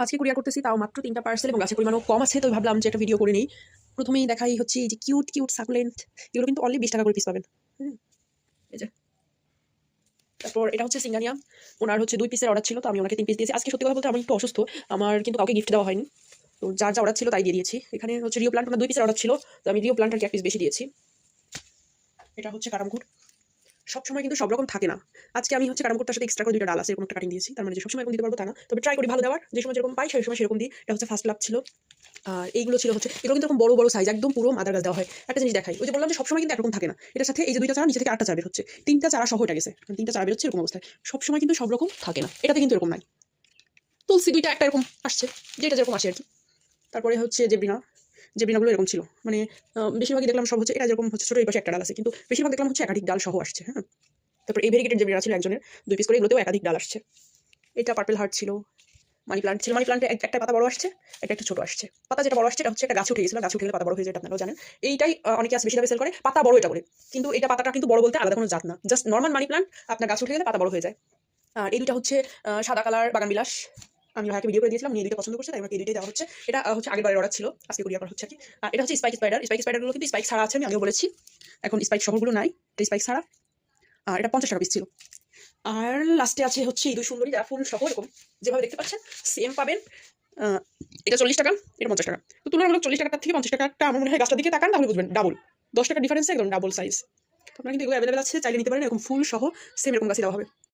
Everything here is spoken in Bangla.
আজকে কুরিয়ার করতেছি, তাও মাত্র ৩টা পার্সেল এবং গাছের পরিমাণও কম আছে। তো ভাবলাম যে একটা ভিডিও করে নেই। প্রথমেই দেখাই হচ্ছে এই যে কিউট কিউট সাকুলেন্ট, এগুলো কিন্তু অনলি 20 টাকা করে পিস পাবেন। হুম, এই যে। তারপর এটা হচ্ছে সিঙ্গানিয়া, ওনার হচ্ছে 2 পিসের অর্ডার ছিল, তো আমি ওনাকে 3 পিস দিয়েছি। আজকে সত্যি কথা বলতে আমি একটু অসুস্থ, আমার কিন্তু কাউকে গিফট দেওয়া হয়নি। তো যার যা অর্ডার ছিল তাই দিয়ে দিয়েছি। এখানে হচ্ছে রিও প্লান্ট, ওনার 2 পিসের অর্ডার ছিল, তো আমি রিও প্লান্টের 1 পিস বেশি দিয়েছি। এটা হচ্ছে কারামঘুট, সবসময় কিন্তু সব রকম থাকে না। আজকে আমি হচ্ছে কারামঘুটটার সাথে এক্সট্রা করে 2টা ডাল আছে, এরকম একটা কাটিং দিয়েছি। তার মানে যে সবসময় এরকম দিতে পারবো তা না, তবে ট্রাই করি ভালো দেওয়ার। যে সময় যেরকম পাই সেই সময় সেরকম দিই। এটা হচ্ছে ফার্স্ট লাভ ছিল। আর এইগুলো ছিল হচ্ছে, এগুলো কিন্তু এরকম বড় বড় সাইজ, একদম পুরো মাদার গাছ দেওয়া হয়। একটা জিনিস দেখাই, ওই যে বললাম যে সবসময় কিন্তু একরকম থাকে না। এটার সাথে এই যে 2টা চারা, নিচে থেকে 8টা চারা বের হচ্ছে, 3টা চারা সহ এটা গেছে, 3টা চারা বের হচ্ছে এরকম অবস্থায়। সবসময় কিন্তু সব রকম থাকে না, এটাতে কিন্তু এরকম নাই। তুলসী 2টা একটা এরকম আসছে, যেটা যেরকম আসে আর কি। তারপরে হচ্ছে জেব্রিনা, জেব্রিনাগুলো এরকম ছিল, মানে বেশিরভাগই দেখলাম সব হচ্ছে এটা যেরকম হচ্ছে ছোট, এই পাশে একটা ডাল আছে, কিন্তু বেশিরভাগ দেখলাম হচ্ছে একাধিক ডাল সহ আসছে। হ্যাঁ, তারপর এই ভেরিগেটেড জেব্রিনা ছিল একজনের, 2 পিস করে, এগুলোতেও একাধিক ডাল আসছে। এটা পার্পল হার্ট ছিল, মানি প্লান্ট ছিল। মানি প্লান্টে একটা পাতা বড় আসছে, একটা একটু ছোট আসছে। পাতা যেটা বড় আসছে এটা হচ্ছে একটা গাছে উঠে গেছিল, গাছে উঠে গেলে পাতা বড় হয়ে যায়, এটা আপনারাও জানেন। এইটাই অনেকে আছে বেশি দামে সেল করে, পাতা বড় এটা বলে। কিন্তু এটা পাতাটা কিন্তু বড় বলতে আলাদা কোনো জাত না, জাস্ট নর্মাল মানি প্লান্ট, আপনার গাছে উঠে গেলে পাতা বড় হয়ে যায়। আর এই দুইটা হচ্ছে সাদা কালার বাগান বিলাস, আমি ভাইকে ভিডিও করে দিয়েছিলাম, নিয়ে দুইটা পছন্দ করছে, তাই আমাকে এই দুইটাই দেওয়া হচ্ছে। এটা হচ্ছে আগের বারের অর্ডার ছিল, আজকে কুরিয়ার করা হচ্ছে আর কি। আর এটা হচ্ছে স্পাইক স্পাইডার, স্পাইক স্পাইডারগুলো কিন্তু স্পাইক ছাড়া আছে, আমি আগেও বলেছি। এখন স্পাইক শহরগুলো নাই, এটা স্পাইক ছাড়া। আর এটা 50 টাকা পিস ছিল। আর লাস্টে আছে হচ্ছে এই দুই সুন্দরী, যা ফুল সহ এরকম যেভাবে দেখতে পাচ্ছেন সেম পাবেন। এটা 40 টাকা, এটা 50 টাকা। তো তুলনামূলক 40 টাকার থেকে 50 টাকাটা আমার মনে হয় গাছটার দিকে তাকান তাহলে বুঝবেন, ডাবল, 10 টাকা ডিফারেন্স, একদম ডাবল সাইজ। আপনারা কিন্তু এগুলো অ্যাভেলেবেল আছে, চাইলে নিতে পারেন। এরকম ফুল সহ সেম এরকম গাছই দেওয়া হবে।